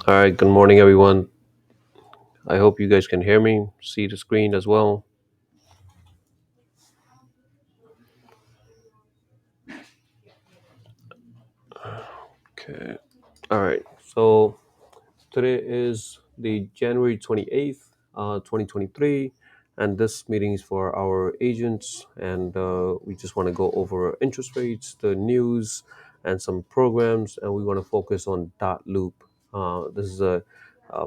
All right, good morning, everyone. I hope you guys can hear me, see the screen as well. Okay. All right. So today is the January 28th, 2023, and this meeting is for our agents. And we just want to go over interest rates, the news, and some programs. And we want to focus on Dot Loop. This is a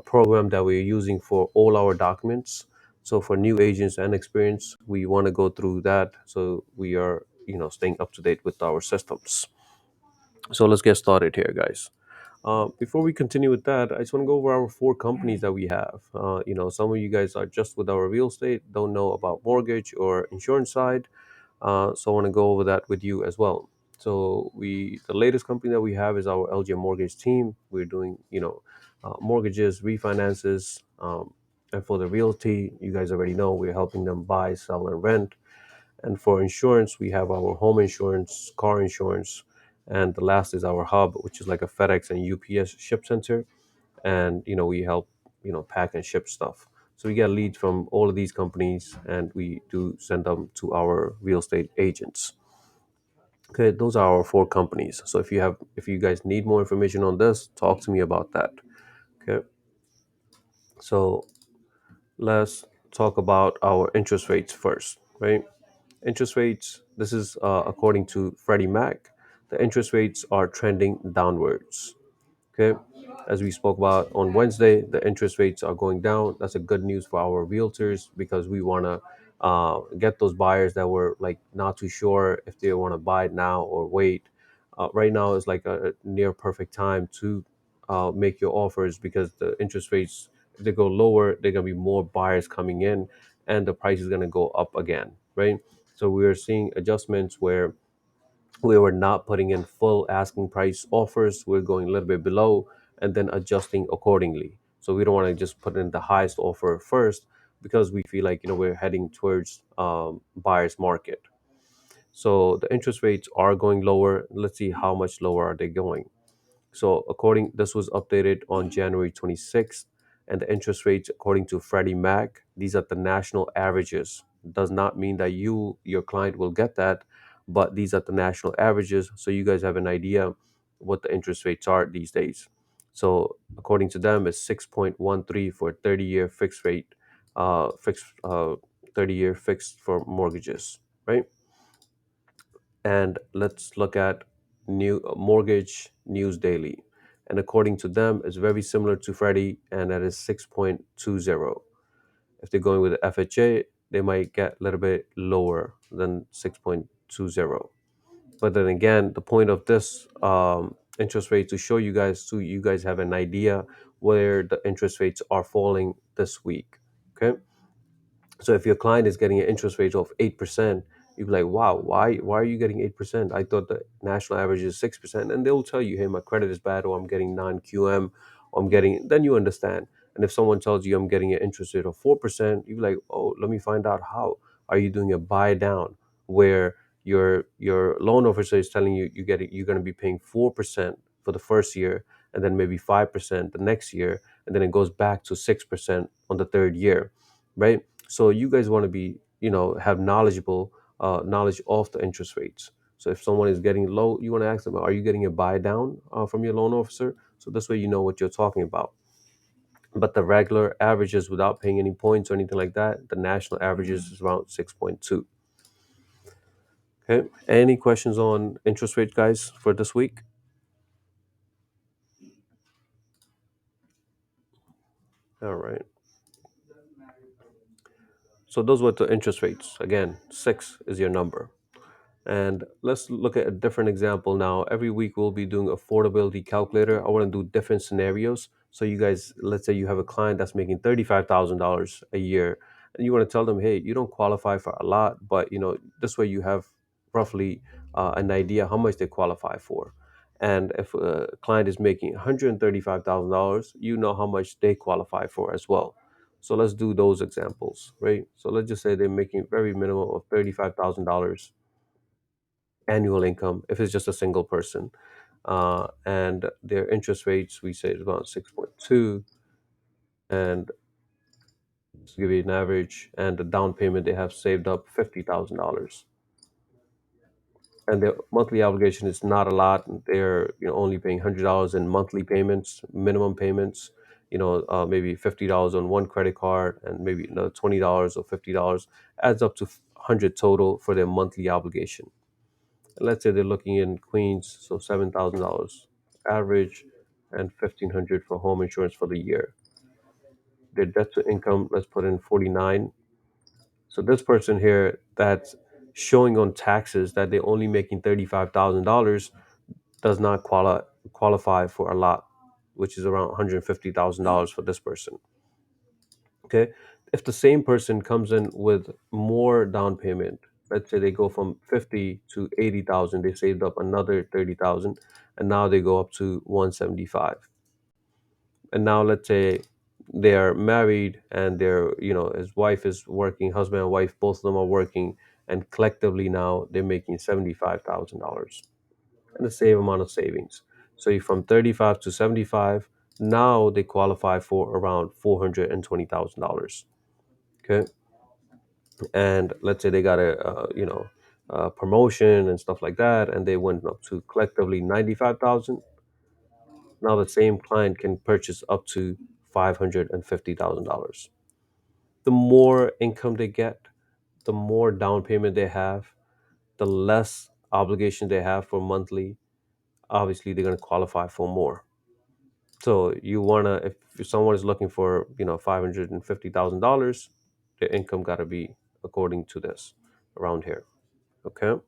program that we're using for all our documents. So for new agents and experience, we want to go through that so we are, staying up to date with our systems. So let's get started here, guys. Before we continue with that, I just want to go over our four companies that we have. Some of you guys are just with our real estate, don't know about mortgage or insurance side. So I want to go over that with you as well. So the latest company that we have is our LG Mortgage team. We're doing, mortgages, refinances, and for the realty, you guys already know we're helping them buy, sell, and rent. And for insurance, we have our home insurance, car insurance, and the last is our hub, which is like a FedEx and UPS ship center. And we help pack and ship stuff. So we get leads from all of these companies, and we do send them to our real estate agents. Okay, those are our four companies. So if you guys need more information on this, talk to me about that. Okay, so let's talk about our interest rates first, right? Interest rates, this is according to Freddie Mac, the interest rates are trending downwards. Okay. As we spoke about on Wednesday, the interest rates are going down. That's a good news for our realtors because we want to get those buyers that were like not too sure if they want to buy now or wait. Right now is like a near perfect time to make your offers because the interest rates, if they go lower, they're going to be more buyers coming in and the price is going to go up again, right? So we are seeing adjustments where we were not putting in full asking price offers. We're going a little bit below and then adjusting accordingly. So we don't want to just put in the highest offer first because we feel like we're heading towards buyer's market. So the interest rates are going lower. Let's see how much lower are they going. So this was updated on January 26th, and the interest rates, according to Freddie Mac, these are the national averages. Does not mean that your client, will get that, but these are the national averages, so you guys have an idea what the interest rates are these days. So according to them, it's 6.13 for 30-year fixed rate, fixed 30-year fixed for mortgages, right? And let's look at new mortgage news daily, and according to them it's very similar to Freddie, and that is 6.20. If they're going with the FHA, they might get a little bit lower than 6.20. But then again, the point of this interest rate to show you guys, so you guys have an idea where the interest rates are falling this week. Okay, so if your client is getting an interest rate of 8%, you'd be like, wow, why are you getting 8%? I thought the national average is 6%. And they'll tell you, hey, my credit is bad, or I'm getting non-QM, or I'm getting, then you understand. And if someone tells you I'm getting an interest rate of 4%, you're like, oh, let me find out how. Are you doing a buy down where your loan officer is telling you you're gonna be paying 4% for the first year, and then maybe 5% the next year, and then it goes back to 6% on the third year, right? So you guys want to be, have knowledge of the interest rates. So if someone is getting low, you want to ask them, are you getting a buy down from your loan officer? So this way you know what you're talking about. But the regular averages without paying any points or anything like that, the national averages is around 6.2. Okay. Any questions on interest rate, guys, for this week? All right. So those were the interest rates. Again, six is your number. And let's look at a different example now. Every week we'll be doing affordability calculator. I want to do different scenarios. So you guys, let's say you have a client that's making $35,000 a year, and you want to tell them, hey, you don't qualify for a lot, but this way you have roughly an idea how much they qualify for. And if a client is making $135,000, you know how much they qualify for as well. So let's do those examples, right? So let's just say they're making very minimum of $35,000 annual income if it's just a single person. and their interest rates we say is about 6.2, and to give you an average, and the down payment they have saved up $50,000, and their monthly obligation is not a lot. They're only paying $100 in monthly payments, minimum payments. Maybe $50 on one credit card, and maybe another $20 or $50 adds up to 100 total for their monthly obligation. And let's say they're looking in Queens, so $7,000 average, and 1,500 for home insurance for the year. Their debt to income, let's put in 49. So this person here that's showing on taxes that they're only making $35,000 does not qualify for a lot, which is around $150,000 for this person. Okay, if the same person comes in with more down payment, let's say they go from 50 to 80,000, they saved up another 30,000, and now they go up to 175. And now let's say they are married, and his wife is working, husband and wife, both of them are working, and collectively now they're making $75,000 and the same amount of savings. So you from 35 to 75, now they qualify for around $420,000. Okay, and let's say they got a promotion and stuff like that, and they went up to collectively 95,000. Now the same client can purchase up to $550,000. The more income they get, the more down payment they have, the less obligation they have for monthly. Obviously, they're going to qualify for more. So you wanna, if someone is looking for $550,000, their income got to be according to this around here. Okay,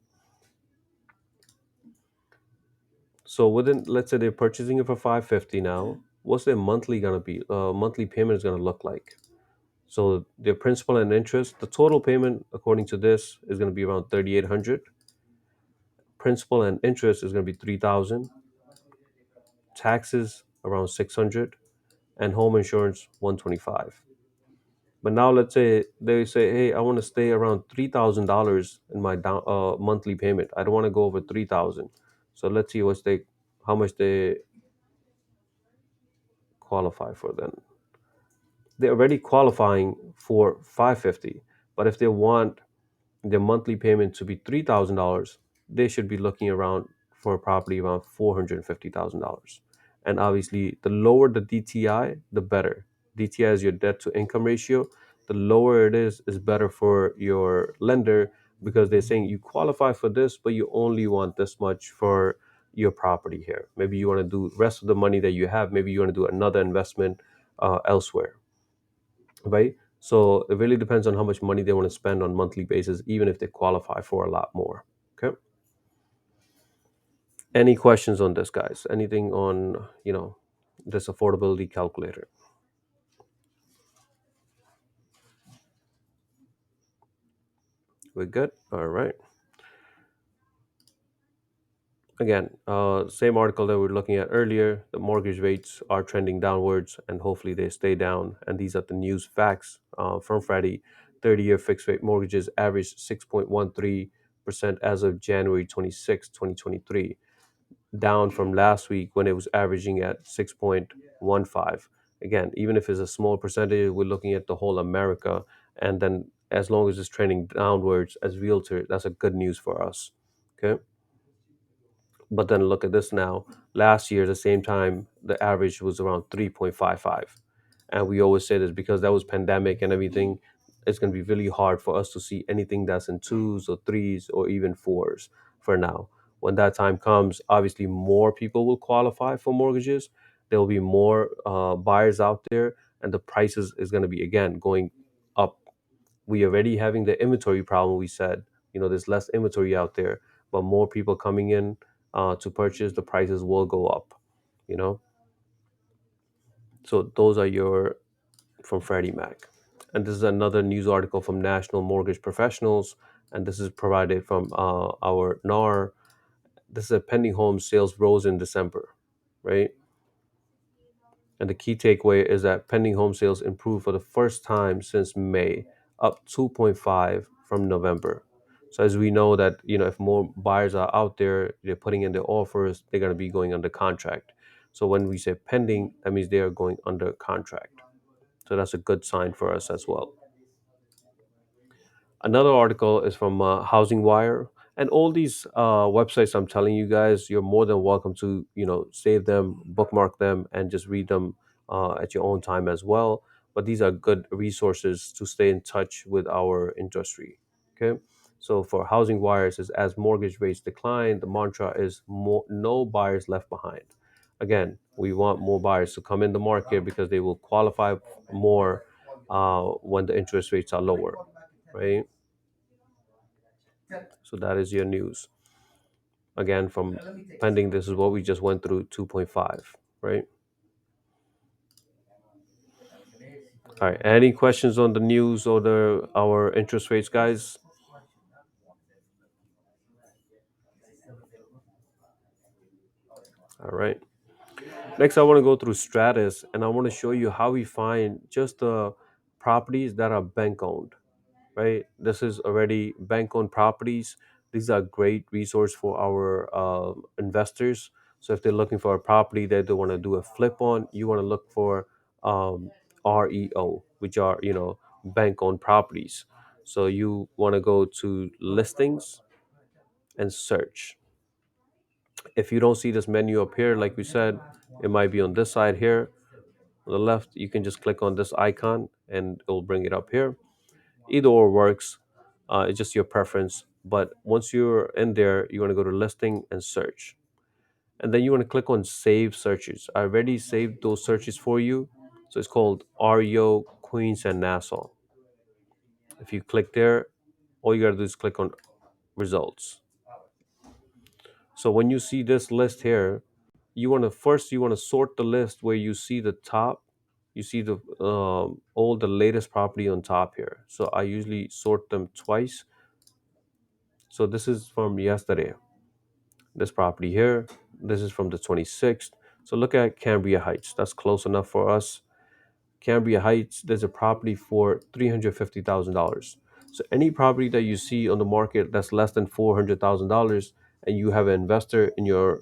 so within, let's say they're purchasing it for 550 now. What's their monthly gonna be? Monthly payment is gonna look like. So their principal and interest, the total payment according to this is gonna be around 3,800. Principal and interest is gonna be 3,000. Taxes around 600, and home insurance 125. But now let's say they say, hey, I want to stay around $3,000 in my monthly payment. I don't want to go over 3,000. So let's see how much they qualify for then. They're already qualifying for 550, but if they want their monthly payment to be $3,000, they should be looking around for a property around $450,000. And obviously, the lower the DTI, the better. DTI is your debt to income ratio. The lower it is better for your lender, because they're saying you qualify for this, but you only want this much for your property here. Maybe you want to do the rest of the money that you have. Maybe you want to do another investment elsewhere, right? So it really depends on how much money they want to spend on monthly basis, even if they qualify for a lot more. Okay. Any questions on this, guys? Anything on this affordability calculator? We're good. All right. Again, same article that we were looking at earlier. The mortgage rates are trending downwards, and hopefully they stay down. And these are the news facts from Freddie. 30-year fixed rate mortgages averaged 6.13% as of January 26, 2023, down from last week when it was averaging at 6.15. Again, even if it's a small percentage, we're looking at the whole America. And then as long as it's trending downwards as realtor, that's a good news for us. Okay. But then look at this now. Last year, the same time, the average was around 3.55. And we always say this because that was pandemic and everything. It's going to be really hard for us to see anything that's in twos or threes or even fours for now. When that time comes, obviously more people will qualify for mortgages. There will be more buyers out there, and the prices is going to be again going up. We already having the inventory problem. We said, there's less inventory out there, but more people coming in to purchase, the prices will go up. You know, so those are your from Freddie Mac. And this is another news article from National Mortgage Professionals, and this is provided from our NAR. This is a pending home sales rose in December, right? And the key takeaway is that pending home sales improved for the first time since May, up 2.5 from November. So as we know that, if more buyers are out there, they're putting in their offers, they're going to be going under contract. So when we say pending, that means they are going under contract. So that's a good sign for us as well. Another article is from Housing Wire, and all these websites I'm telling you guys, you're more than welcome to save them, bookmark them, and just read them at your own time as well. But these are good resources to stay in touch with our industry. Okay, so for Housing Wire, it says as mortgage rates decline, the mantra is more, no buyers left behind. Again, we want more buyers to come in the market because they will qualify more when the interest rates are lower, right? So that is your news. Again, from pending, this is what we just went through 2.5, right? All right. Any questions on the news or the our interest rates, guys? All right. Next, I want to go through Stratus and I want to show you how we find just the properties that are bank owned, right? This is already bank owned properties. These are great resource for our investors. So if they're looking for a property that they want to do a flip on, you want to look for um, REO, which are bank owned properties. So you want to go to listings and search. If you don't see this menu up here, like we said, it might be on this side here. On the left, you can just click on this icon and it will bring it up here. Either or works. It's just your preference. But once you're in there, you want to go to listing and search. And then you want to click on save searches. I already saved those searches for you. So it's called REO, Queens, and Nassau. If you click there, all you got to do is click on results. So when you see this list here, you want to sort the list where you see the top, you see the all the latest property on top here. So I usually sort them twice. So this is from yesterday. This property here, this is from the 26th. So look at Cambria Heights. That's close enough for us. Cambria Heights, there's a property for $350,000. So any property that you see on the market that's less than $400,000, and you have an investor in your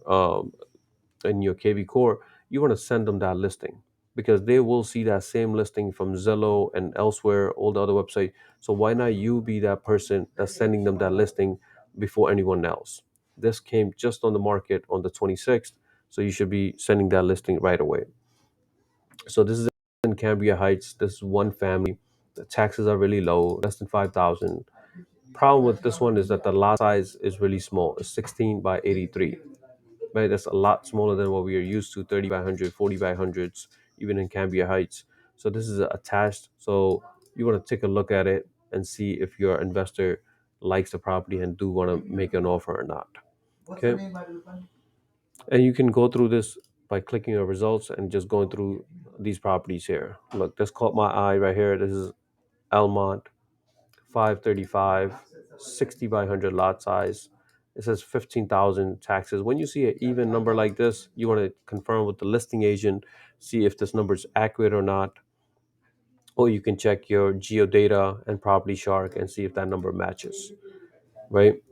KV core, you want to send them that listing because they will see that same listing from Zillow and elsewhere, all the other websites. So why not you be that person that's sending them that listing before anyone else? This came just on the market on the 26th, so you should be sending that listing right away. So this is in Cambria Heights. This is one family. The taxes are really low, less than 5,000. Problem with this one is that the lot size is really small. It's 16 by 83, right? That's a lot smaller than what we are used to, 30 by 100, 40 by 100s, even in Cambria Heights. So this is attached. So you want to take a look at it and see if your investor likes the property and do want to make an offer or not. Okay. And you can go through this by clicking your results and just going through these properties here. Look, this caught my eye right here. This is Elmont, 535, 60 by 100 lot size. It says 15,000 taxes. When you see an even number like this, you want to confirm with the listing agent, see if this number is accurate or not. Or you can check your geodata and property shark and see if that number matches, right?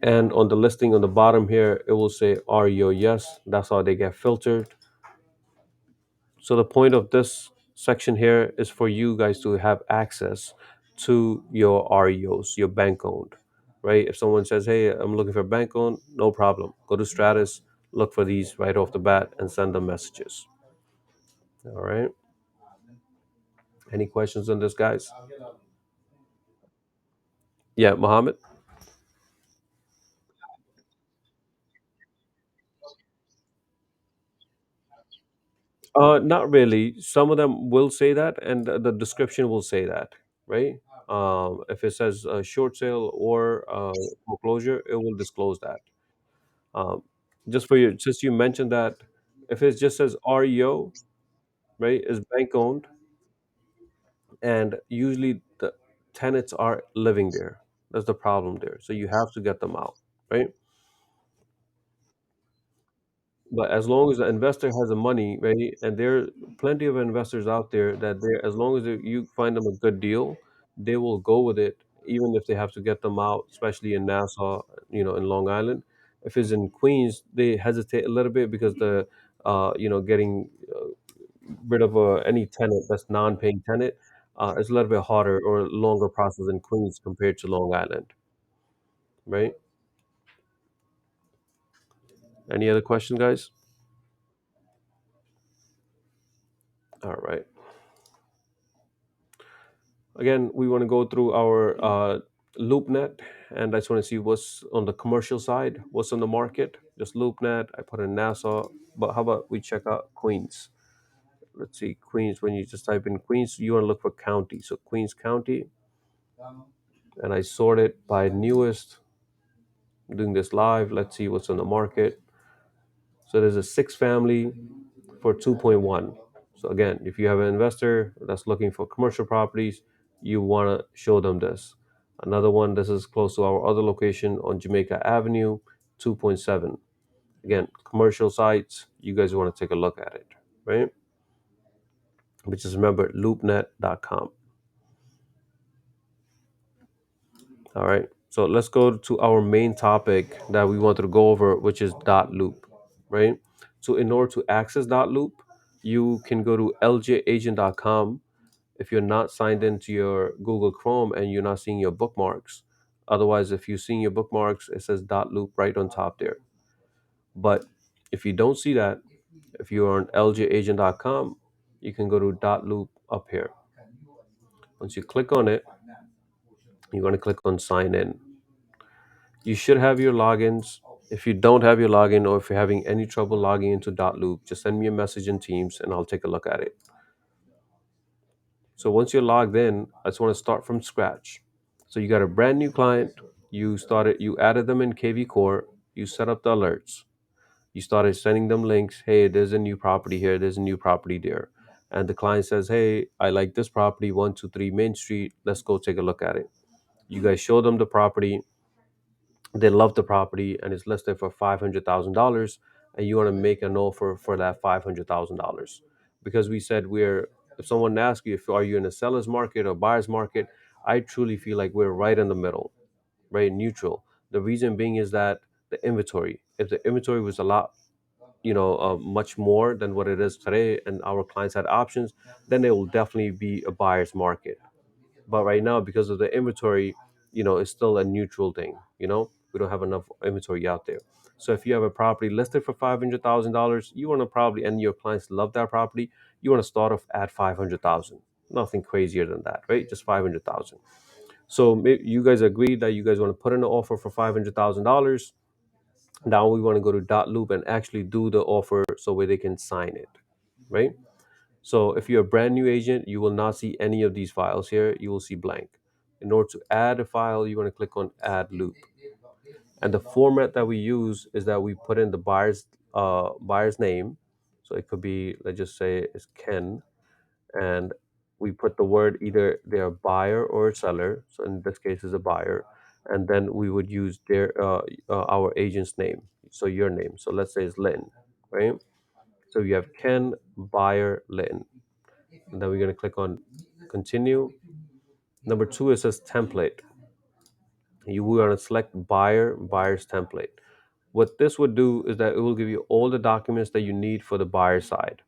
And on the listing on the bottom here, it will say REO yes. That's how they get filtered. So the point of this section here is for you guys to have access to your REOs, your bank owned, right? If someone says, "Hey, I'm looking for bank owned," no problem. Go to Stratus, look for these right off the bat, and send them messages. All right. Any questions on this, guys? Yeah, Mohammed. Not really. Some of them will say that, and the description will say that, right? If it says short sale or foreclosure, it will disclose that. Um, just for you, just you mentioned that if it just says REO, right, is bank owned, and usually the tenants are living there. That's the problem there. So you have to get them out, right? But as long as the investor has the money, right, and there are plenty of investors out there that they, as long as you find them a good deal, they will go with it, even if they have to get them out, especially in Nassau, in Long Island. If it's in Queens, they hesitate a little bit because getting rid of any tenant that's non-paying tenant is a little bit harder or longer process in Queens compared to Long Island, right? Any other questions, guys? All right. Again, we want to go through our LoopNet, and I just want to see what's on the commercial side, what's on the market. Just LoopNet. I put in Nassau, but how about we check out Queens? Let's see, Queens. When you just type in Queens, you want to look for county. So Queens County, and I sort it by newest. I'm doing this live. Let's see what's on the market. So there's a six family for 2.1. So again, if you have an investor that's looking for commercial properties, you want to show them this. Another one, this is close to our other location on Jamaica Avenue, 2.7. Again, commercial sites, you guys want to take a look at it, right? Which is, remember, loopnet.com. All right. So let's go to our main topic that we wanted to go over, which is dot loop, right? So in order to access dot loop, you can go to ljagent.com if you're not signed into your Google Chrome and you're not seeing your bookmarks. Otherwise, if you're seeing your bookmarks, it says dot loop right on top there. But if you don't see that, if you're on ljagent.com, you can go to dot loop up here. Once you click on it, you're going to click on sign in. You should have your logins. If you don't have your login or if you're having any trouble logging into dot loop, just send me a message in Teams and I'll take a look at it. So once you're logged in, I just want to start from scratch. So you got a brand new client. You added them in KV Core. You set up the alerts. You started sending them links. Hey, there's a new property here. There's a new property there. And the client says, hey, I like this property, 123 Main Street. Let's go take a look at it. You guys show them the property. They love the property and it's listed for $500,000. And you want to make an offer for that $500,000. Because we said if someone asks you if are you in a seller's market or buyer's market, I truly feel like we're right in the middle, right, neutral. The reason being is that the inventory, if the inventory was a lot, much more than what it is today, and our clients had options, then it will definitely be a buyer's market. But right now, because of the inventory, it's still a neutral thing. We don't have enough inventory out there. So if you have a property listed for $500,000, you want to probably, and your clients love that property, you want to start off at 500,000. Nothing crazier than that, right? Just 500,000. So you guys agree that you guys want to put in an offer for $500,000. Now we want to go to dot loop and actually do the offer so where they can sign it, right? So if you're a brand new agent, you will not see any of these files here. You will see blank. In order to add a file, you want to click on add loop. And the format that we use is that we put in the buyer's name. So it could be, let's just say it's Ken, and we put the word either they're a buyer or a seller. So in this case, is a buyer, and then we would use our agent's name. So your name. So let's say it's Lynn, right? So you have Ken, buyer, Lynn, and then we're gonna click on continue. Number two, it says template. You want to select buyer's template. What this would do is that it will give you all the documents that you need for the buyer side.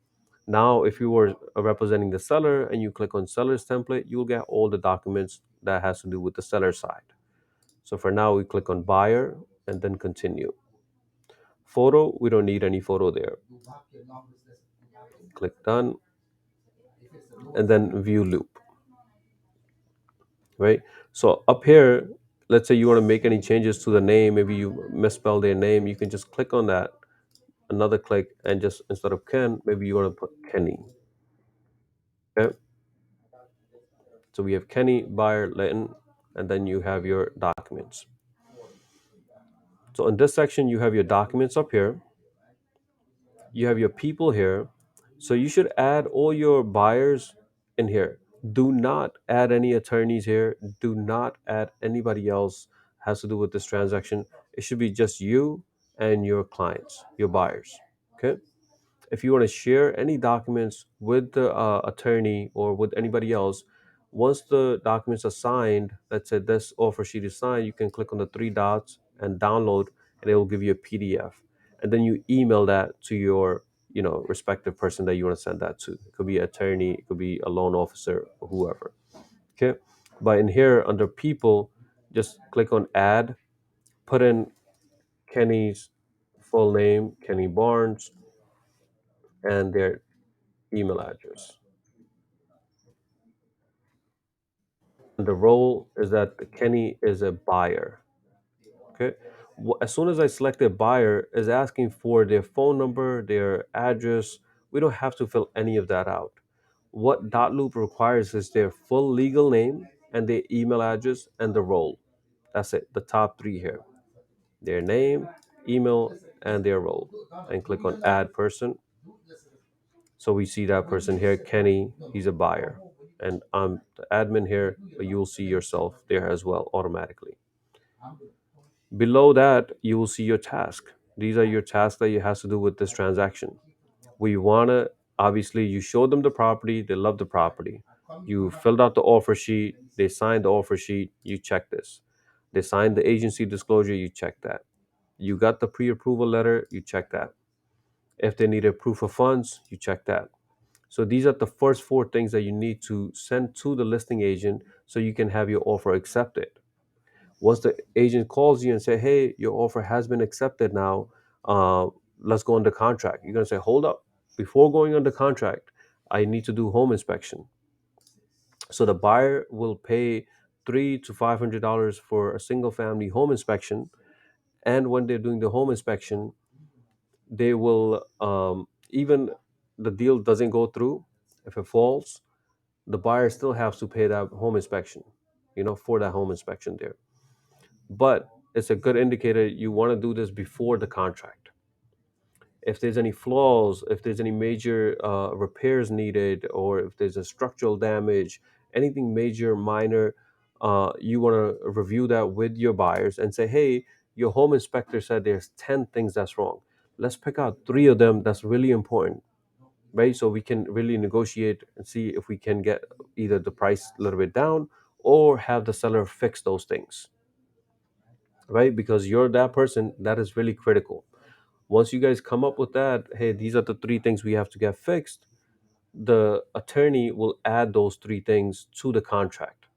Now, if you were representing the seller and you click on seller's template, you'll get all the documents that has to do with the seller side. So for now, we click on buyer and then continue. Photo, we don't need any photo there. Click done and then view loop, right? So up here, let's say you want to make any changes to the name, maybe you misspell their name, you can just click on that, another click, and just instead of Ken, maybe you want to put Kenny. Okay. So we have Kenny, buyer, Latin, and then you have your documents. So in this section, you have your documents up here. You have your people here. So you should add all your buyers in here. Do not add any attorneys here. Do not add anybody else has to do with this transaction. It should be just you and your clients, your buyers. Okay. If you want to share any documents with the attorney or with anybody else, Once the documents are signed, let's say this offer sheet is signed, you can click on the three dots and download, and it will give you a PDF. And then you email that to your, respective person that you want to send that to. It could be an attorney, it could be a loan officer, or whoever. Okay. But in here under people, just click on add, put in Kenny's full name, Kenny Barnes, and their email address. And the role is that Kenny is a buyer. Okay. As soon as I select a buyer, is asking for their phone number, their address. We don't have to fill any of that out. What dot loop requires is their full legal name and their email address and the role. That's it. The top three here. Their name, email, and their role. And click on add person. So we see that person here, Kenny, he's a buyer. And I'm the admin here, but you'll see yourself there as well automatically. Below that, you will see your task. These are your tasks that you have to do with this transaction. We want to, obviously, you show them the property, they love the property. You filled out the offer sheet, they signed the offer sheet, you check this. They signed the agency disclosure, you check that. You got the pre approval letter, you check that. If they need a proof of funds, you check that. So these are the first four things that you need to send to the listing agent so you can have your offer accepted. Once the agent calls you and say, "Hey, your offer has been accepted now. Uh, let's go under contract." You're gonna say, "Hold up, before going under contract, I need to do home inspection." So the buyer will pay $300 to $500 for a single family home inspection, and when they're doing the home inspection, they will even the deal doesn't go through if it falls, the buyer still has to pay that home inspection, for that home inspection there. But it's a good indicator you want to do this before the contract. If there's any flaws, if there's any major repairs needed, or if there's a structural damage, anything major, minor, you want to review that with your buyers and say, hey, your home inspector said there's 10 things that's wrong. Let's pick out three of them that's really important, right? So we can really negotiate and see if we can get either the price a little bit down or have the seller fix those things, right? Because you're that person that is really critical. Once you guys come up with that, hey, these are the three things we have to get fixed, the attorney will add those three things to the contract,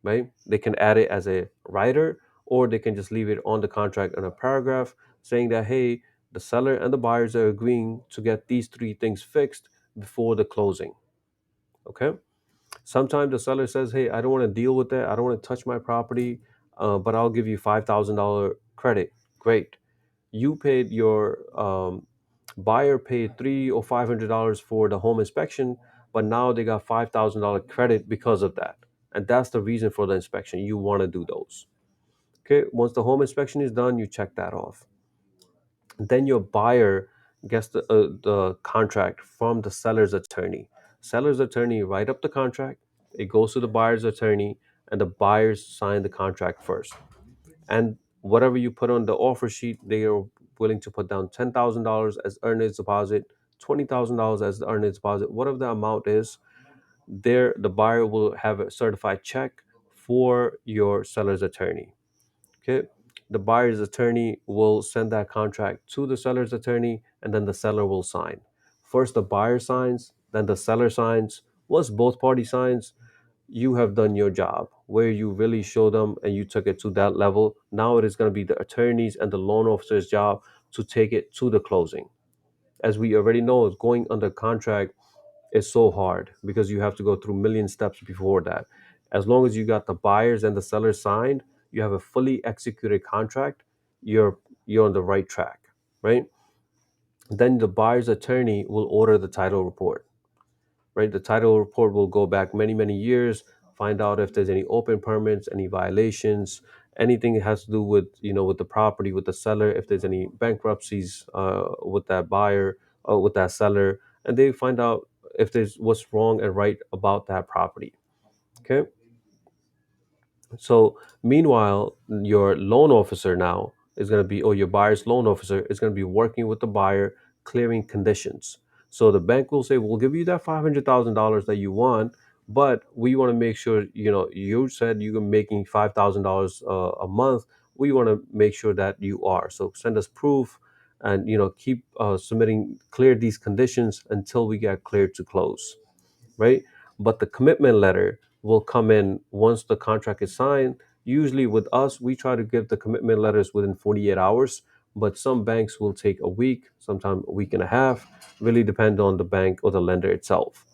right? They can add it as a writer, or they can just leave it on the contract in a paragraph saying that, hey, the seller and the buyers are agreeing to get these three things fixed before the closing. Okay. Sometimes the seller says, hey, I don't want to deal with that. I don't want to touch my property, but I'll give you $5,000 credit. Great. You paid your buyer paid $300 or $500 for the home inspection, but now they got $5,000 credit because of that. And that's the reason for the inspection. You want to do those. Okay. Once the home inspection is done, you check that off. Then your buyer gets the contract from the seller's attorney. Seller's attorney write up the contract. It goes to the buyer's attorney, and the buyers sign the contract first. And whatever you put on the offer sheet, they are willing to put down $10,000 as earnest deposit, $20,000 as the earnest deposit, whatever the amount is. There, the buyer will have a certified check for your seller's attorney. Okay. The buyer's attorney will send that contract to the seller's attorney, and then the seller will sign. First, the buyer signs, then the seller signs. Once both parties signs, you have done your job where you really show them and you took it to that level. Now it is going to be the attorneys and the loan officer's job to take it to the closing. As we already know, going under contract is so hard because you have to go through million steps before that. As long as you got the buyers and the sellers signed, you have a fully executed contract, you're on the right track, right? Then the buyer's attorney will order the title report, right? The title report will go back many, many years, find out if there's any open permits, any violations, anything that has to do with, with the property, with the seller, if there's any bankruptcies with that buyer or with that seller, and they find out if there's what's wrong and right about that property. Okay. So meanwhile, your loan officer now is going to be, or your buyer's loan officer is going to be working with the buyer, clearing conditions. So the bank will say, we'll give you that $500,000 that you want, but we want to make sure, you said you're making $5,000 a month. We want to make sure that you are. So send us proof, and keep submitting, clear these conditions until we get cleared to close, right? But the commitment letter will come in once the contract is signed. Usually with us, we try to give the commitment letters within 48 hours, but some banks will take a week, sometimes a week and a half, really depend on the bank or the lender itself.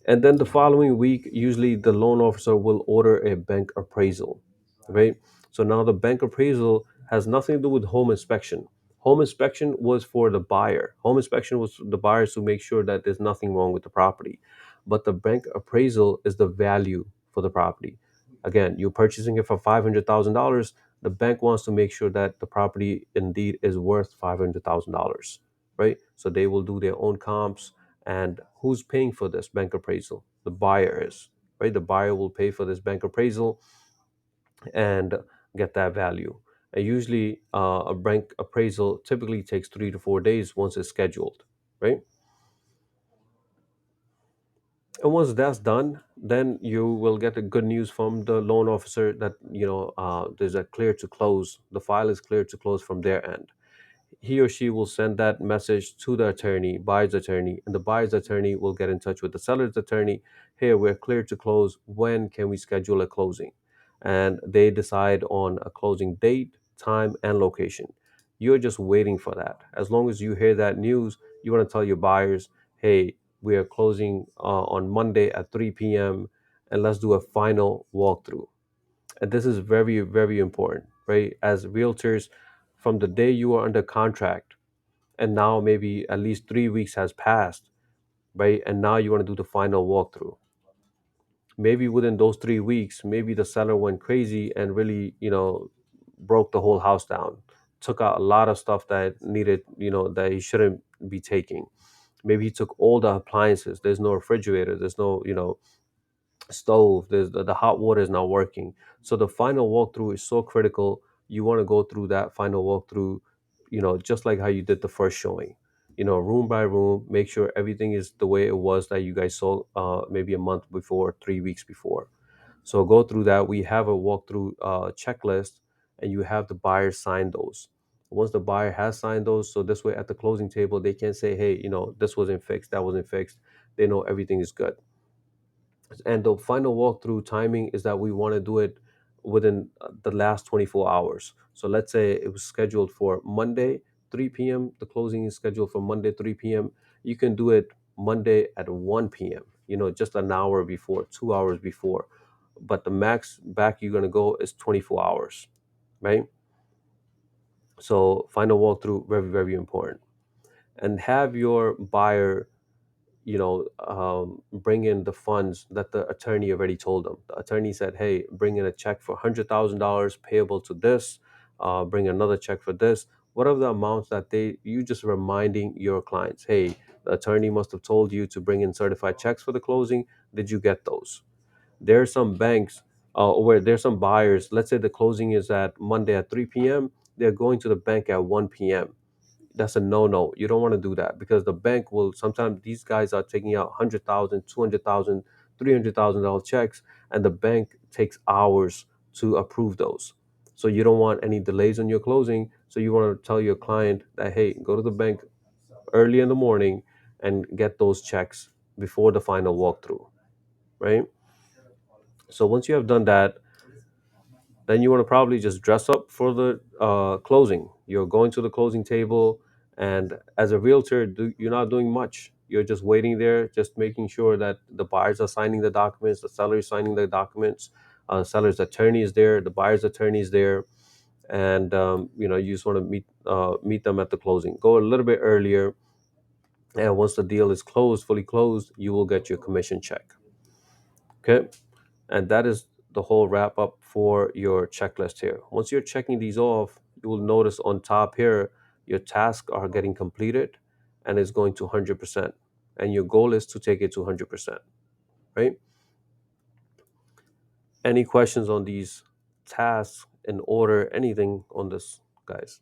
And then the following week, usually the loan officer will order a bank appraisal, right? So now the bank appraisal has nothing to do with home inspection. Home inspection was for the buyer. Home inspection was the buyers to make sure that there's nothing wrong with the property. But the bank appraisal is the value for the property. Again, you're purchasing it for $500,000. The bank wants to make sure that the property indeed is worth $500,000, right? So they will do their own comps. And who's paying for this bank appraisal? The buyer is, right? The buyer will pay for this bank appraisal and get that value. And usually, a bank appraisal typically takes 3 to 4 days once it's scheduled, right? And once that's done, then you will get the good news from the loan officer that there's a clear to close. The file is clear to close from their end. He or she will send that message to the attorney, buyer's attorney, and the buyer's attorney will get in touch with the seller's attorney. Hey, we're clear to close. When can we schedule a closing? And they decide on a closing date, time, and location. You're just waiting for that. As long as you hear that news, you want to tell your buyers, hey, we are closing on Monday at 3 p.m., and let's do a final walkthrough. And this is very, very important, right? As realtors, from the day you are under contract, and now maybe at least 3 weeks has passed, right? And now you want to do the final walkthrough. Maybe within those 3 weeks, maybe the seller went crazy and really, broke the whole house down, took out a lot of stuff that needed, that he shouldn't be taking. Maybe he took all the appliances. There's no refrigerator. There's no, stove. The hot water is not working. So the final walkthrough is so critical. You want to go through that final walkthrough, just like how you did the first showing, room by room, make sure everything is the way it was that you guys saw maybe a month before, 3 weeks before. So go through that. We have a walkthrough checklist, and you have the buyer sign those. Once the buyer has signed those, so this way at the closing table, they can say, hey, this wasn't fixed, that wasn't fixed. They know everything is good. And the final walkthrough timing is that we want to do it within the last 24 hours. So let's say it was scheduled for Monday 3 p.m. The closing is scheduled for Monday 3 p.m. You can do it Monday at 1 p.m., just an hour before, 2 hours before. But the max back you're going to go is 24 hours, right? So final walkthrough, very, very important. And have your buyer bring in the funds that the attorney already told them. The attorney said, hey, bring in a check for $100,000 payable to this, bring another check for this, whatever the amounts that you just reminding your clients, hey, the attorney must have told you to bring in certified checks for the closing. Did you get those? There are some banks where there's some buyers, let's say the closing is at Monday at 3 p.m., they're going to the bank at 1 p.m. That's a no. You don't want to do that because the bank will sometimes these guys are taking out 100,000, 200,000, $300,000 checks, and the bank takes hours to approve those. So you don't want any delays on your closing. So you want to tell your client that, hey, go to the bank early in the morning and get those checks before the final walkthrough, right? So once you have done that, then you want to probably just dress up for the closing. You're going to the closing table, and as a realtor, you're not doing much. You're just waiting there, just making sure that the buyers are signing the documents, the seller is signing the documents, seller's attorney is there, the buyer's attorney is there, and you just want to meet them at the closing. Go a little bit earlier, and once the deal is closed, fully closed, you will get your commission check. Okay. And that is the whole wrap up for your checklist here. Once you're checking these off, you will notice on top here, your tasks are getting completed and it's going to 100%. And your goal is to take it to 100%, right? Any questions on these tasks in order, anything on this, guys?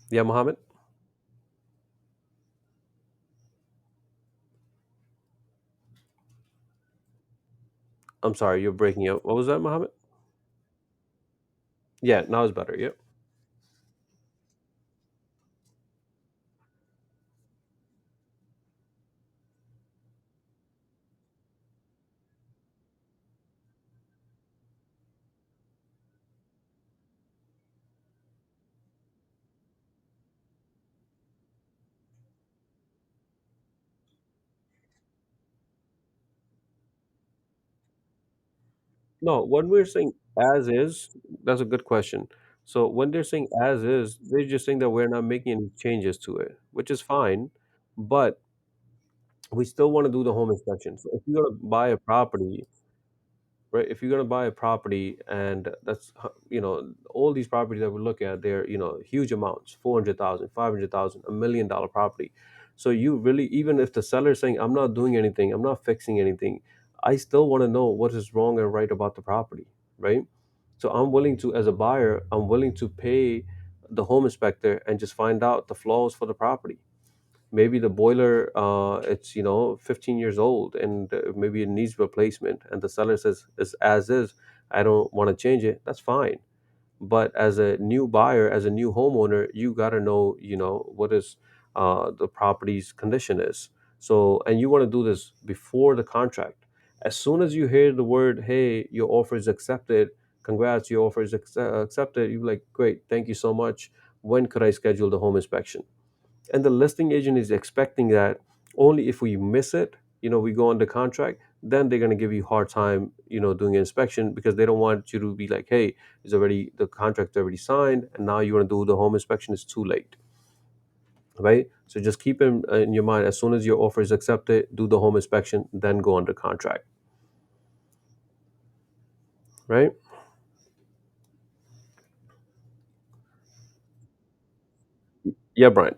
Yeah, Mohammed? I'm sorry, you're breaking up. What was that, Mohammed? Yeah, now it's better. Yep. No, when we're saying as is, that's a good question. So when they're saying as is, they're just saying that we're not making any changes to it, which is fine, but we still want to do the home inspection. So if you're gonna buy a property, right? If you're gonna buy a property, and all these properties that we look at, they're huge amounts, 400,000, 500,000, $1 million property. So you really, even if the seller is saying, I'm not doing anything, I'm not fixing anything, I still want to know what is wrong and right about the property, right? So I'm willing to, as a buyer, I'm willing to pay the home inspector and just find out the flaws for the property. Maybe the boiler, it's 15 years old, and maybe it needs replacement, and the seller says it's as is, I don't want to change it. That's fine. But as a new buyer, as a new homeowner, you got to know, what is the property's condition is. So, and you want to do this before the contract. As soon as you hear the word, hey, your offer is accepted, congrats, your offer is accepted, you're like, great, thank you so much, when could I schedule the home inspection? And the listing agent is expecting that only if we miss it, we go under contract, then they're going to give you a hard time, doing an inspection, because they don't want you to be like, hey, the contract's already signed, and now you want to do the home inspection, it's too late, right? So just keep in your mind, as soon as your offer is accepted, do the home inspection, then go under contract, right? Yeah, Brian.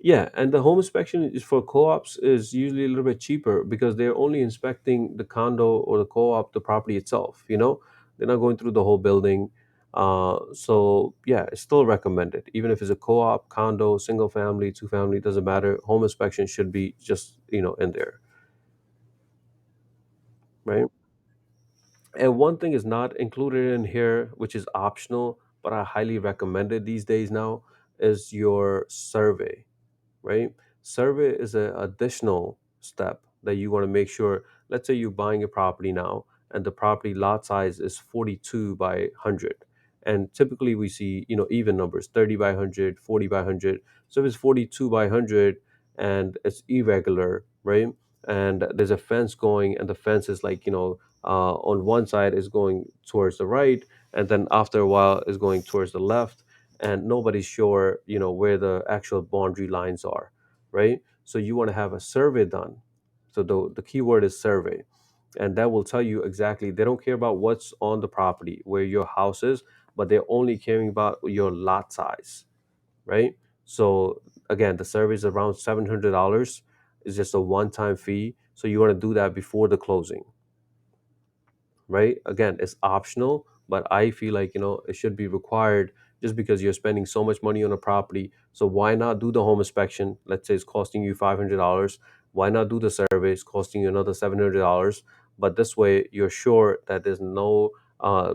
Yeah, and the home inspection is for co-ops is usually a little bit cheaper, because they're only inspecting the condo or the co-op, the property itself. They're not going through the whole building. So yeah, it's still recommended, even if it's a co-op, condo, single family, two family, doesn't matter. Home inspection should be just in there, right? And one thing is not included in here, which is optional, but I highly recommend it these days now, is your survey, right? Survey is an additional step that you want to make sure. Let's say you're buying a property now, and the property lot size is 42 by 100. And typically we see, even numbers, 30 by 100, 40 by 100. So if it's 42 by 100 and it's irregular, right? And there's a fence going, and the fence is like, on one side is going towards the right, and then after a while is going towards the left, and nobody's sure where the actual boundary lines are, right? So you want to have a survey done. So the key word is survey, and that will tell you exactly. They don't care about what's on the property, where your house is, but they're only caring about your lot size, right? So again, the survey is around $700. It's just a one-time fee, so you want to do that before the closing, right? Again, it's optional, but I feel like, it should be required, just because you're spending so much money on a property. So why not do the home inspection? Let's say it's costing you $500. Why not do the survey? It's costing you another $700. But this way, you're sure that there's no,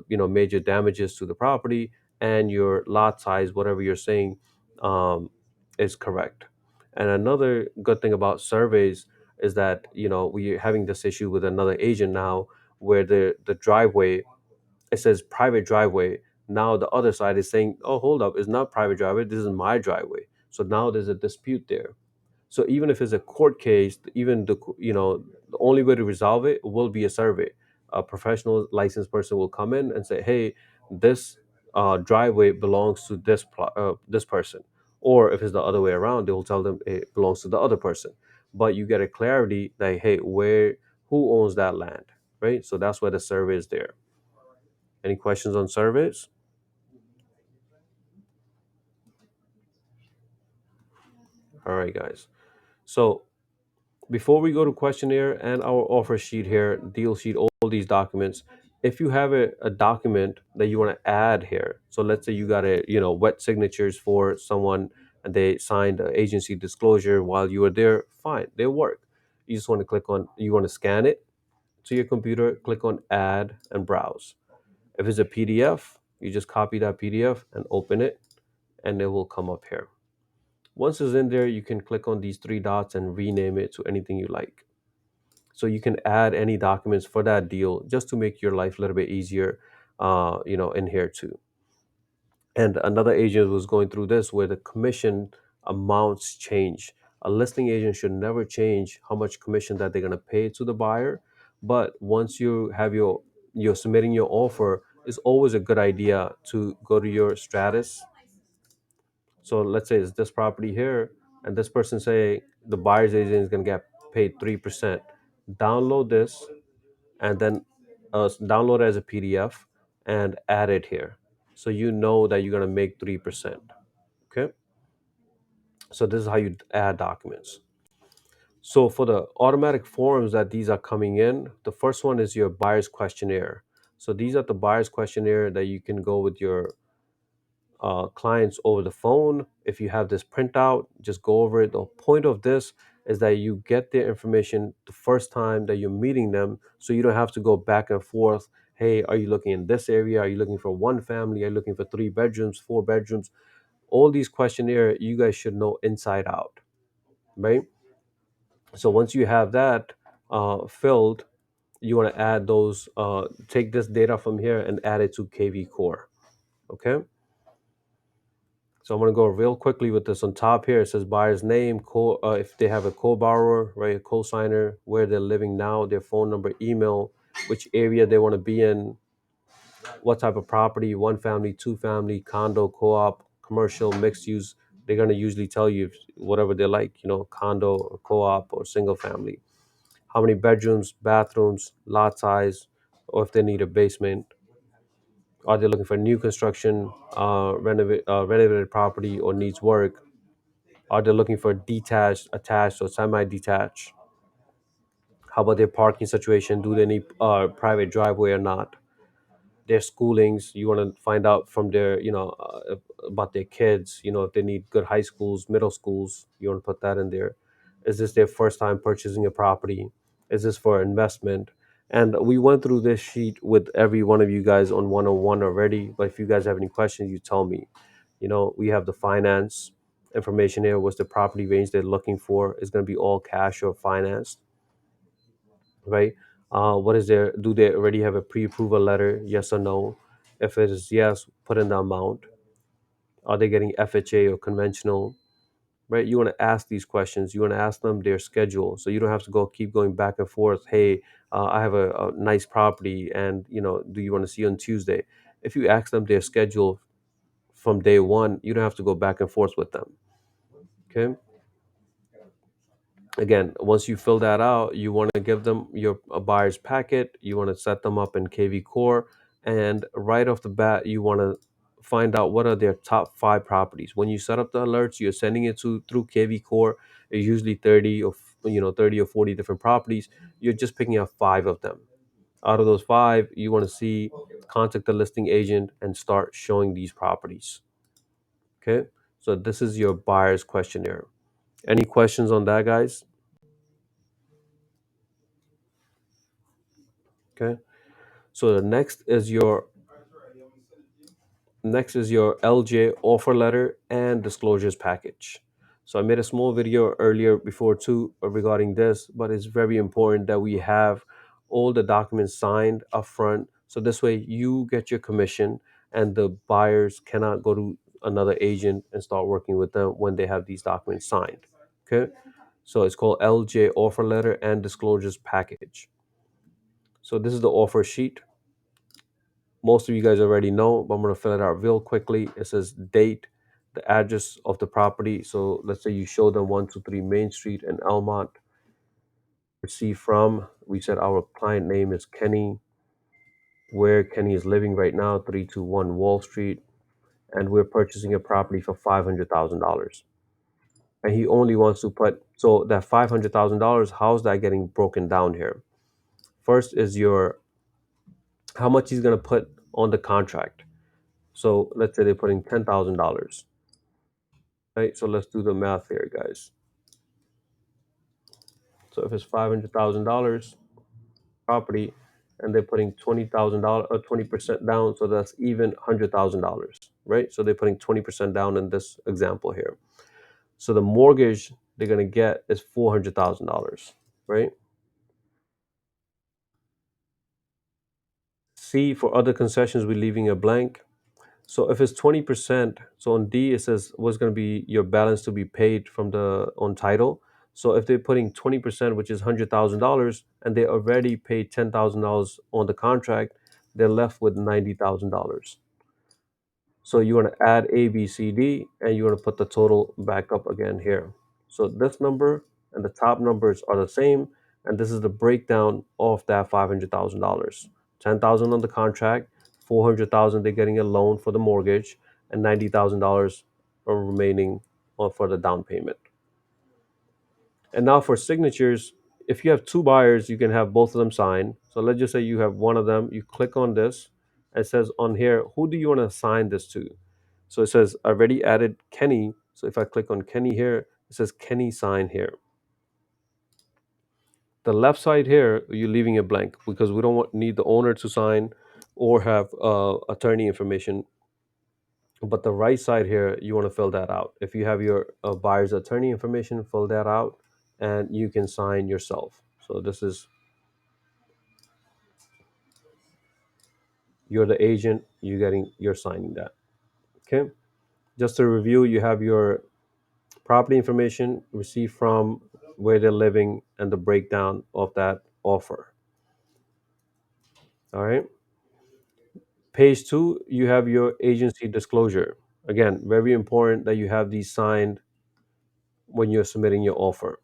major damages to the property, and your lot size, whatever you're saying, um, is correct. And another good thing about surveys is that, we're having this issue with another agent now, where the driveway, it says private driveway. Now the other side is saying, oh, hold up, it's not private driveway, this is my driveway. So now there's a dispute there. So even if it's a court case, even the only way to resolve it will be a survey. A professional licensed person will come in and say, hey, this driveway belongs to this person. Or if it's the other way around, they will tell them it belongs to the other person. But you get a clarity that, hey, who owns that land, right? So that's why the survey is there. Any questions on surveys? All right, guys. So before we go to questionnaire and our offer sheet here, deal sheet, all these documents, if you have a document that you want to add here, so let's say you got a wet signatures for someone and they signed an agency disclosure while you were there, fine, they work. You just want to click on, you want to scan it to your computer, click on add and browse. If it's a PDF, you just copy that PDF and open it, and it will come up here. Once it's in there, you can click on these three dots and rename it to anything you like. So you can add any documents for that deal just to make your life a little bit easier, in here too. And another agent was going through this where the commission amounts change. A listing agent should never change how much commission that they're going to pay to the buyer. But once you have you're submitting your offer, it's always a good idea to go to your status. So let's say it's this property here, and this person say the buyer's agent is going to get paid 3%. Download this and then download it as a PDF and add it here. So you know that you're going to make 3%. Okay. So this is how you add documents. So for the automatic forms that these are coming in, the first one is your buyer's questionnaire. So these are the buyer's questionnaire that you can go with your clients over the phone. If you have this printout, just go over it. The point of this is that you get their information the first time that you're meeting them, so you don't have to go back and forth. Hey, are you looking in this area? Are you looking for one family? Are you looking for 3 bedrooms, 4 bedrooms? All these questionnaire you guys should know inside out, right? So once you have that filled, you want to add those. Take this data from here and add it to KV Core. Okay. So I'm going to go real quickly with this. On top here, it says buyer's name, if they have a co-borrower, right, a co-signer, where they're living now, their phone number, email, which area they want to be in, what type of property, one family, two family, condo, co-op, commercial, mixed use. They're going to usually tell you whatever they like, condo or co-op or single family. How many bedrooms, bathrooms, lot size, or if they need a basement. Are they looking for new construction, renovated property, or needs work? Are they looking for detached, attached, or semi-detached? How about their parking situation? Do they need private driveway or not? Their schoolings, you want to find out from their, about their kids. If they need good high schools, middle schools, you want to put that in there. Is this their first time purchasing a property? Is this for investment? And we went through this sheet with every one of you guys on 101 already. But if you guys have any questions, you tell me. We have the finance information here. What's the property range they're looking for? Is going to be all cash or financed, right? What is their, do they already have a pre-approval letter? Yes or no? If it is yes, put in the amount. Are they getting FHA or conventional? Right? You want to ask these questions. You want to ask them their schedule, so you don't have to keep going back and forth. Hey, I have a nice property, and do you want to see on Tuesday? If you ask them their schedule from day one, you don't have to go back and forth with them. Okay. Again, once you fill that out, you want to give them your a buyer's packet. You want to set them up in KV Core, and right off the bat, you want to find out what are their top 5 properties. When you set up the alerts, you're sending it to through KV Core. It's usually 30 or 40 different properties. You're just picking up 5 of them. Out of those 5, you want to see, contact the listing agent and start showing these properties. Okay, so this is your buyer's questionnaire. Any questions on that, guys? Okay. So the next is your LJ offer letter and disclosures package. So I made a small video earlier before too regarding this, but it's very important that we have all the documents signed up front. So this way you get your commission and the buyers cannot go to another agent and start working with them when they have these documents signed. Okay. So it's called LJ offer letter and disclosures package. So this is the offer sheet. Most of you guys already know, but I'm going to fill it out real quickly. It says date, the address of the property. So let's say you show them 123 Main Street in Elmont. Receive from, we said our client name is Kenny, where Kenny is living right now, 321 Wall Street, and we're purchasing a property for $500,000. And he only wants to put, so that $500,000, how's that getting broken down here? First is your how much he's going to put on the contract. So let's say they're putting $10,000, right? So let's do the math here, guys. So if it's $500,000 property, and they're putting $20,000 or 20% down, so that's even $100,000, right? So they're putting 20% down in this example here. So the mortgage they're gonna get is $400,000, right? C, for other concessions, we're leaving a blank. So if it's 20%, so on D it says what's going to be your balance to be paid from the on title. So if they're putting 20%, which is $100,000, and they already paid $10,000 on the contract, they're left with $90,000. So you want to add A, B, C, D, and you want to put the total back up again here. So this number and the top numbers are the same, and this is the breakdown of that $500,000. 10,000 on the contract, 400,000 they're getting a loan for the mortgage, and $90,000 are remaining for the down payment. And now for signatures, if you have two buyers, you can have both of them sign. So let's just say you have one of them, you click on this, it says on here, who do you want to assign this to? So it says I already added Kenny. So if I click on Kenny here, it says Kenny sign here. The left side here, you're leaving it blank because we don't need the owner to sign or have attorney information. But the right side here, you want to fill that out. If you have your buyer's attorney information, fill that out and you can sign yourself. So this is, you're the agent, you're signing that. Okay. Just to review, you have your property information received from, where they're living, and the breakdown of that offer. All right. Page two, you have your agency disclosure. Again, very important that you have these signed when you're submitting your offer.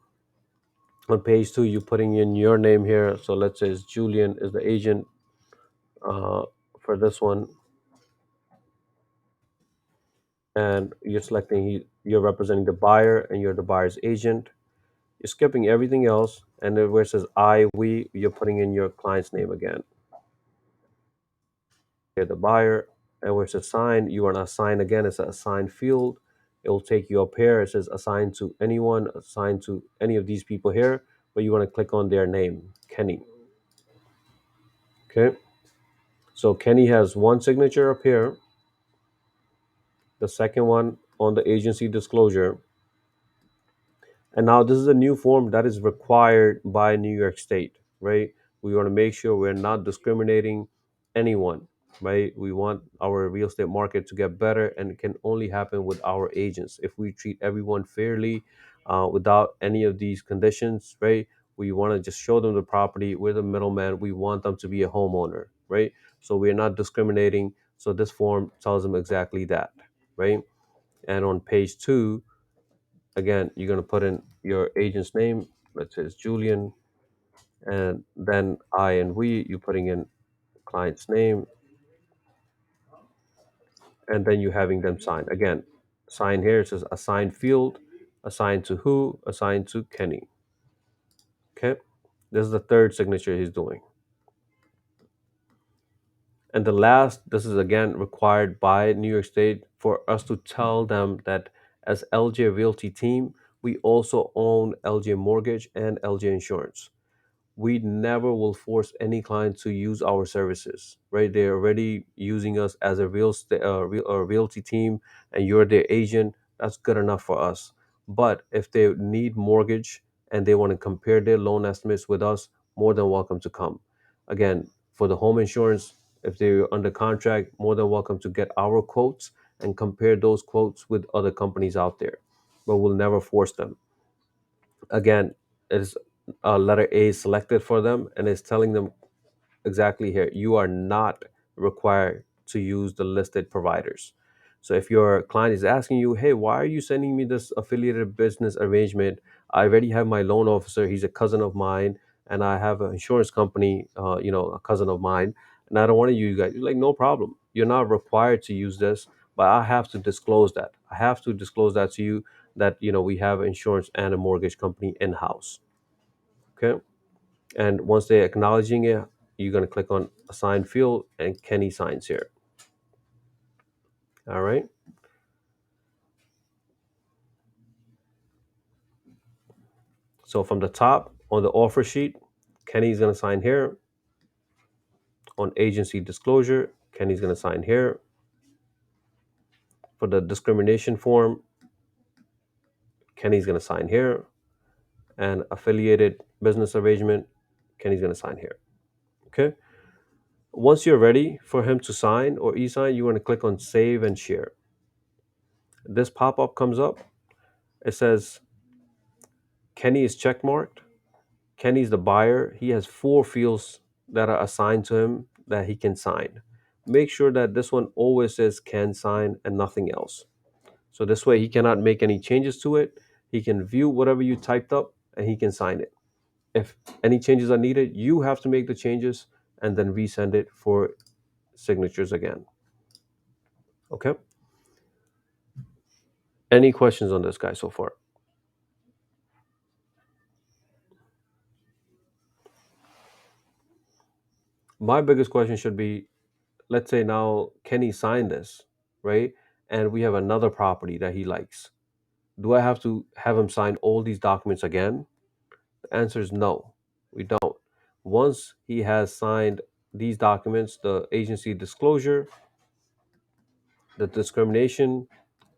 On page two, you're putting in your name here. So let's say it's Julian is the agent uh, for this one, and you're selecting you're representing the buyer and you're the buyer's agent. You're skipping everything else, and then where it says I, we, you're putting in your client's name again. You're the buyer, and where it says assign, you want to assign again. It's an assigned field. It will take you up here. It says assign to anyone, assign to any of these people here, but you want to click on their name, Kenny. Okay. So Kenny has one signature up here, the second one on the agency disclosure. And now this is a new form that is required by New York State, right? We want to make sure we're not discriminating anyone, right? We want our real estate market to get better, and it can only happen with our agents. If we treat everyone fairly, without any of these conditions, right? We want to just show them the property. We're the middleman. We want them to be a homeowner, right? So we're not discriminating. So this form tells them exactly that, right? And on page two, again, you're going to put in your agent's name. Let's say it's Julian, and then I and we, you're putting in client's name, and then you're having them sign. Again, sign here, it says assigned field, assigned to who, assigned to Kenny. Okay, this is the third signature he's doing. And the last, this is again required by New York State for us to tell them that as LJ Realty team, we also own LJ Mortgage and LJ Insurance. We never will force any client to use our services, right? They're already using us as a realty team, and you're their agent. That's good enough for us. But if they need mortgage and they want to compare their loan estimates with us, more than welcome to come. Again, for the home insurance, if they're under contract, more than welcome to get our quotes and compare those quotes with other companies out there. But we'll never force them. Again, it's letter A selected for them, and it's telling them exactly here, you are not required to use the listed providers. So if your client is asking you, hey, why are you sending me this affiliated business arrangement? I already have my loan officer. He's a cousin of mine, and I have an insurance company, a cousin of mine, and I don't want to use you guys. You're like, no problem. You're not required to use this, but I have to disclose that. I have to disclose that to you that, we have insurance and a mortgage company in house. Okay. And once they're acknowledging it, you're going to click on assign field and Kenny signs here. All right. So from the top on the offer sheet, Kenny's going to sign here. On agency disclosure, Kenny's going to sign here. For the discrimination form, Kenny's going to sign here. And affiliated business arrangement, Kenny's going to sign here. Okay. Once you're ready for him to sign or e-sign, you want to click on save and share. This pop-up comes up. It says Kenny is checkmarked. Kenny's the buyer. He has 4 fields that are assigned to him that he can sign. Make sure that this one always says can sign and nothing else. So this way he cannot make any changes to it. He can view whatever you typed up and he can sign it. If any changes are needed, you have to make the changes and then resend it for signatures again. Okay. Any questions on this guy so far? My biggest question should be, let's say now Kenny signed this, right? And we have another property that he likes. Do I have to have him sign all these documents again? The answer is no, we don't. Once he has signed these documents, the agency disclosure, the discrimination,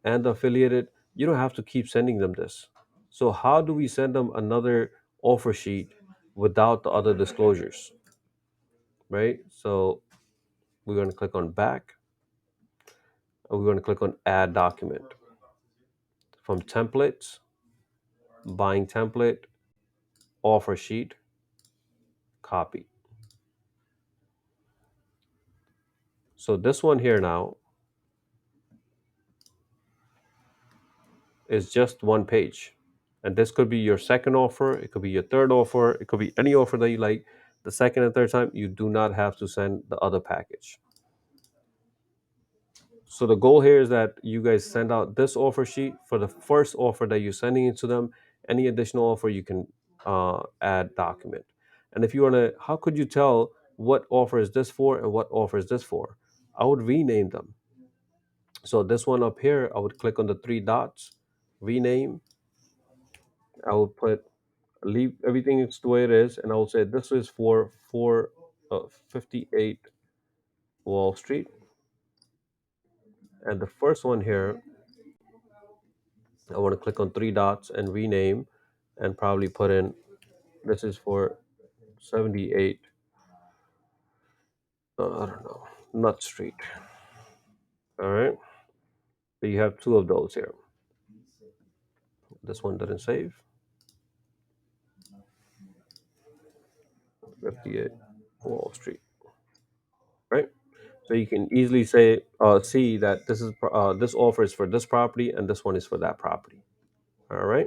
and the affiliated, you don't have to keep sending them this. So how do we send them another offer sheet without the other disclosures, right? So we're going to click on back and we're going to click on add document. From templates, buying template, offer sheet, copy. So this one here now is just one page. And this could be your second offer, it could be your third offer, it could be any offer that you like. The second and third time, you do not have to send the other package. So the goal here is that you guys send out this offer sheet for the first offer that you're sending it to them. Any additional offer you can add document. And if you want to, how could you tell what offer is this for and what offer is this for? I would rename them. So this one up here, I would click on the 3 dots, rename. I would put leave everything it's the way it is, and I will say this is for 58 Wall Street. And the first one here, I want to click on 3 dots and rename and probably put in this is for 78, I don't know, Nut Street. All right. So you have 2 of those here. This one didn't save. 58 Wall Street. Right. So you can easily say, see that this offer is for this property and this one is for that property. All right.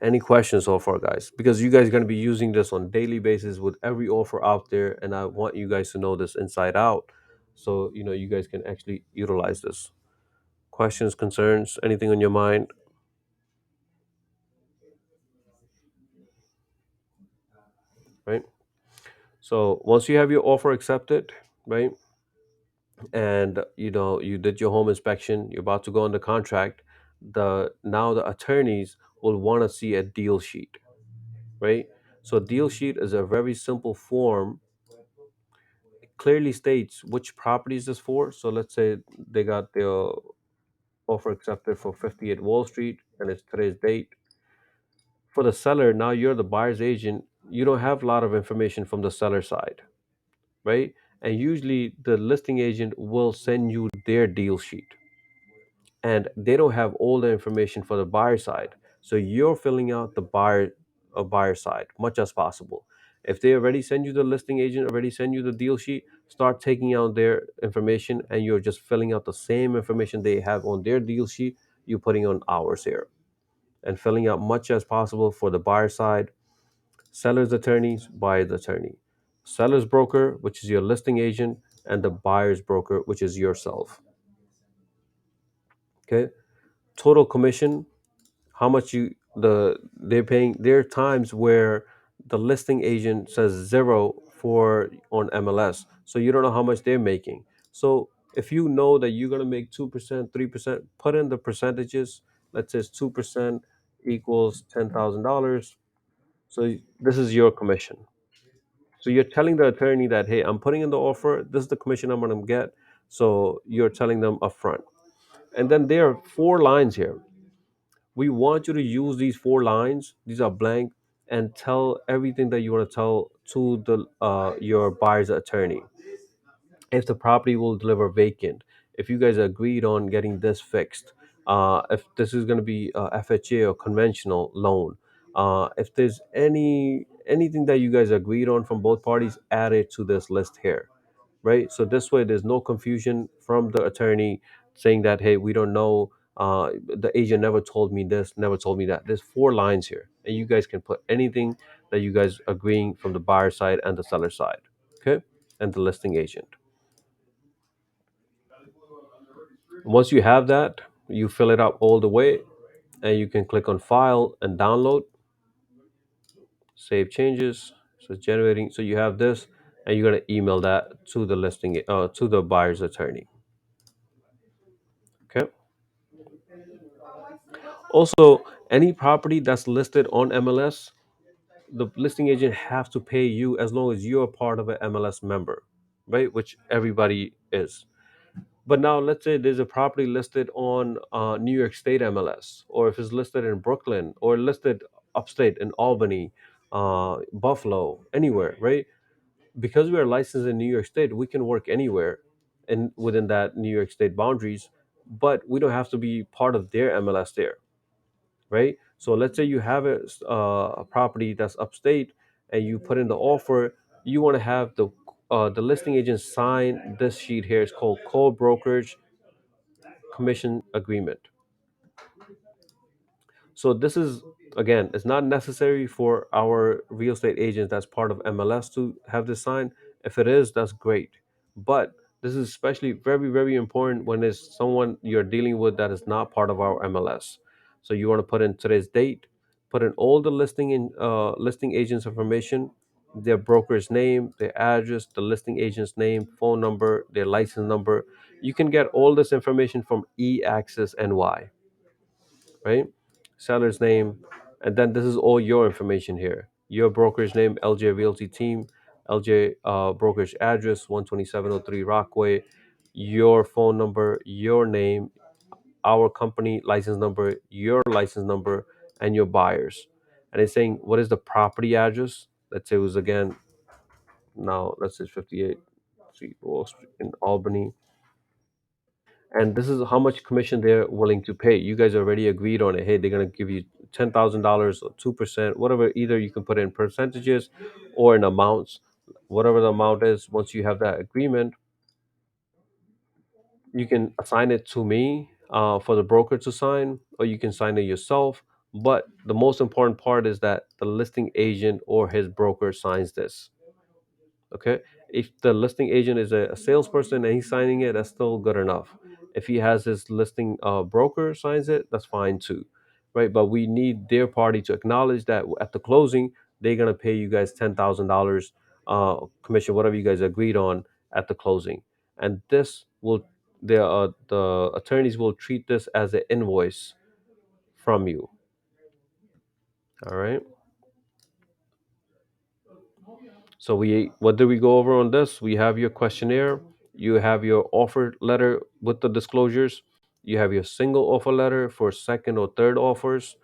Any questions so far, guys? Because you guys are going to be using this on daily basis with every offer out there, and I want you guys to know this inside out, so you guys can actually utilize this. Questions, concerns, anything on your mind, right? So once you have your offer accepted, right, and you did your home inspection, you're about to go on the contract. The attorneys will want to see a deal sheet, right? So deal sheet is a very simple form, clearly states which property is this for. So let's say they got their offer accepted for 58 Wall Street and it's today's date. For the seller, now you're the buyer's agent. You don't have a lot of information from the seller side, right? And usually the listing agent will send you their deal sheet and they don't have all the information for the buyer side. So you're filling out the buyer side much as possible. If they already send you the listing agent already send you the deal sheet, start taking out their information and you're just filling out the same information they have on their deal sheet. You're putting on ours here and filling out much as possible for the buyer side, seller's attorneys, buyer's attorney, seller's broker, which is your listing agent, and the buyer's broker, which is yourself. Okay. Total commission, how much they're paying. There are times where the listing agent says zero for on MLS. So you don't know how much they're making. So if you know that you're gonna make 2%, 3%, put in the percentages. Let's say 2% equals $10,000. So this is your commission. So you're telling the attorney that, hey, I'm putting in the offer. This is the commission I'm gonna get. So you're telling them upfront. And then there are four lines here. We want you to use these four lines. These are blank, and tell everything that you want to tell to the your buyer's attorney. If the property will deliver vacant, if you guys agreed on getting this fixed, if this is going to be FHA or conventional loan, if there's anything that you guys agreed on from both parties, add it to this list here, right? So this way, there's no confusion from the attorney saying that, hey, we don't know. The agent never told me this, never told me that. There's four lines here, and you guys can put anything that you guys agreeing from the buyer side and the seller side, okay, and the listing agent. Once you have that, you fill it up all the way, and you can click on File and Download, Save Changes. So it's generating. So you have this, and you're gonna email that to the to the buyer's attorney. Okay. Also, any property that's listed on MLS, the listing agent have to pay you as long as you're part of an MLS member, right? Which everybody is. But now let's say there's a property listed on New York State MLS, or if it's listed in Brooklyn, or listed upstate in Albany, Buffalo, anywhere, right? Because we are licensed in New York State, we can work anywhere and within that New York State boundaries, but we don't have to be part of their MLS there, right? So let's say you have a property that's upstate, and you put in the offer. You want to have the listing agent sign this sheet here. It's called co-brokerage commission agreement. So this is, again, it's not necessary for our real estate agents that's part of MLS to have this sign. If it is, that's great. But this is especially very, very important when it's someone you're dealing with that is not part of our MLS. So you want to put in today's date, put in all the listing agents information, their broker's name, their address, the listing agent's name, phone number, their license number. You can get all this information from eAccess NY, right? Seller's name, and then this is all your information here. Your broker's name, LJ Realty Team, LJ brokerage address, 12703 Rockaway, your phone number, your name, our company license number, your license number, and your buyers. And it's saying what is the property address. Let's say it was again, now let's say 58 Street Wall Street in Albany, and this is how much commission they're willing to pay. You guys already agreed on it. Hey, they're gonna give you $10,000 or 2%, whatever. Either you can put in percentages or in amounts, whatever the amount is. Once you have that agreement, you can assign it to me for the broker to sign, or you can sign it yourself. But the most important part is that the listing agent or his broker signs this. Okay. If the listing agent is a salesperson and he's signing it, that's still good enough. If he has his listing broker signs it, that's fine too, right? But we need their party to acknowledge that at the closing they're gonna pay you guys $10,000 commission, whatever you guys agreed on at the closing, and this will the attorneys will treat this as an invoice from you. All right. So we what did we go over on this? We have your questionnaire, you have your offer letter with the disclosures, you have your single offer letter for second or third offers,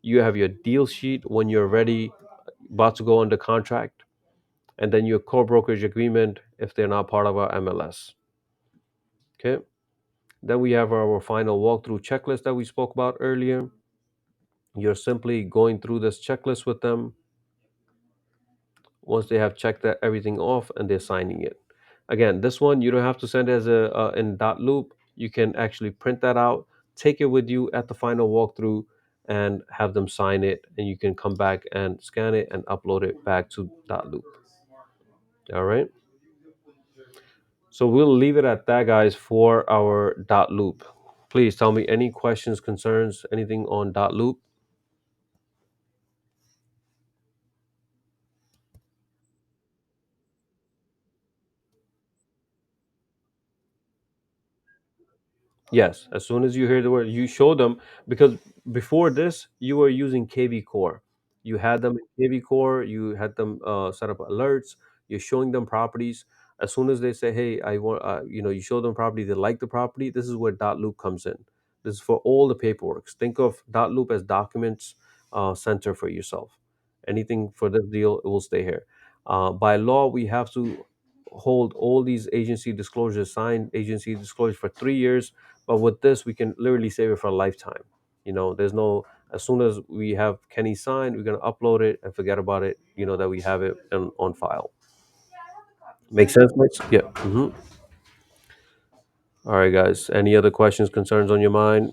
you have your deal sheet when you're ready, about to go under contract, and then your core brokerage agreement if they're not part of our MLS. Okay. Then we have our final walkthrough checklist that we spoke about earlier. You're simply going through this checklist with them. Once they have checked that everything off and they're signing it. Again, this one you don't have to send as a in dot loop. You can actually print that out, take it with you at the final walkthrough, and have them sign it. And you can come back and scan it and upload it back to dot loop. All right. So we'll leave it at that, guys, for our dot loop. Please tell me any questions, concerns, anything on dot loop. Yes, as soon as you hear the word, you show them, because before this, you were using KV Core. You had them in KV Core, you had them set up alerts, you're showing them properties. As soon as they say, hey, I want, you show them property, they like the property, this is where dot loop comes in. This is for all the paperwork. Think of dot loop as documents center for yourself. Anything for this deal, it will stay here. By law, we have to hold all these agency disclosures, signed agency disclosures for 3 years, but with this, we can literally save it for a lifetime. There's no, as soon as we have Kenny signed, we're gonna upload it and forget about it. That we have it on file. Make sense, Mitch? Yeah. All right, guys. Any other questions, concerns on your mind?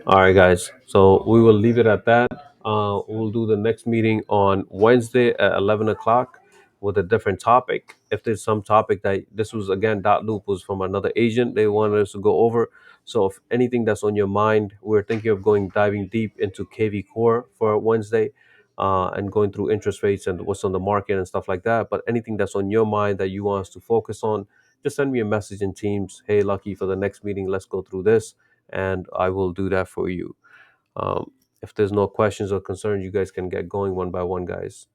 All right, guys. So we will leave it at that. We'll do the next meeting on Wednesday at 11 o'clock with a different topic. If there's some topic that this was again, dot loop was from another agent they wanted us to go over. So if anything that's on your mind, we're thinking of diving deep into KV Core for Wednesday, and going through interest rates and what's on the market and stuff like that. But anything that's on your mind that you want us to focus on, just send me a message in Teams. Hey, Lucky, for the next meeting, let's go through this, and I will do that for you. Um, if there's no questions or concerns, you guys can get going one by one, guys.